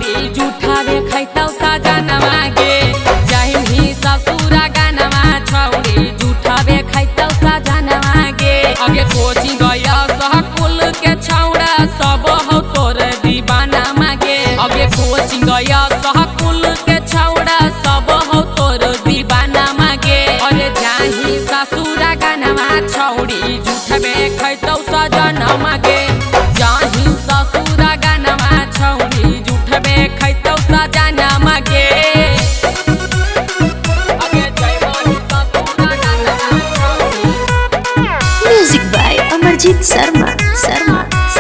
छौड़ी जूठावे खैतौ सजनवा गे जहिनी ससुरा गानवा छौड़ी जूठावे खैतौ सजनवा गे अगे कोचिंग गया सहकुल के छौड़ा सब हो तोर दीवाना मागे अगे कोचिंग गया सहकुल के छौड़ा सब हो तोर दीवाना मागे अरे जाही ससुरा गानवा छौड़ी जूठावे खैतौ सजनवा गे जाही ससुरा गानवा छौड़ी जूठावे खैतौ सजनवा गे म्यूजिक बाय अमरजीत शर्मा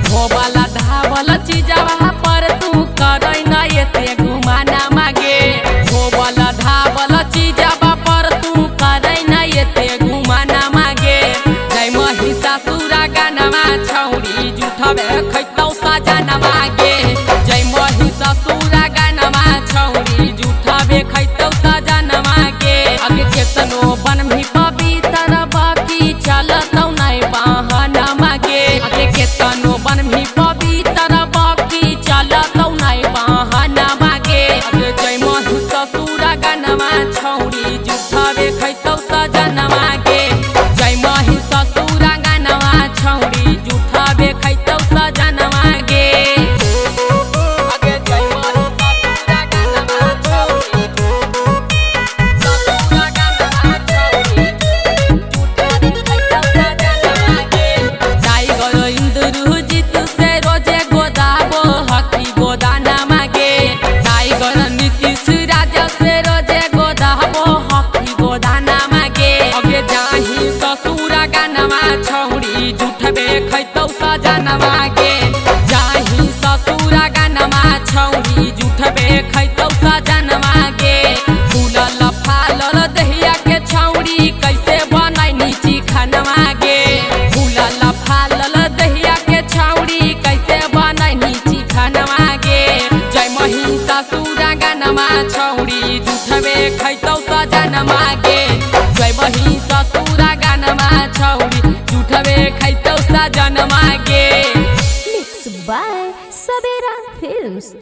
होबला धावल चीजवा पर तू करई न एते घुमाना मागे होबला धावल चीजवा पर तू करई न एते घुमाना मागे जय मही ससुरा गानवा छौड़ी जूठबे खैतौ सजनवा गे जय मही ससुरा गानवा छौड़ी जूठबे खैतौ सजनवा गे अगे केतनो बनभी पवित्र बाकी चलतौ नै बहाना मागे अगे केतनो बनभी पवित्र बाकी चलतौ नै बहाना मागे अगे जय मही ससुरा गानवा छौड़ी जूठबे खैतौ सजनवा गे जय मही ससुरा गानवा छौड़ी जूठबे खैतौ सजनवा गे अगे जय मही ससुरा गानवा छौड़ी ससुरा गानवा छौड़ी जूठबे खैतौ सजनवा गे टाइगर इंद्रजीत से रोजे गोदाबो हकी गोदाना मागे टाइगर नीतीश राजा से रोजे गोदाबो हकी गोदाना मागे अगे जाही ससुरा गानवा छौड़ी जूठबे खैतौ सजनवा गे जाही ससुरा गानवा छौड़ी जूठबे खैतौ सजनवा गे फूलल फालल दहिया के छौड़ी कैसे बनाई नीची खानवा गे फूलल फालल दहिया के छौड़ी कैसे बनाई नीची खानवा गे जय मही ससुरा गानवा छौड़ी जूठबे खैतौ सजनवा गे जय मही ससुरा गानवा छौड़ी जूठबे खैतौ सजनवा गे मिक्स बाय सवेरा फिल्म्स।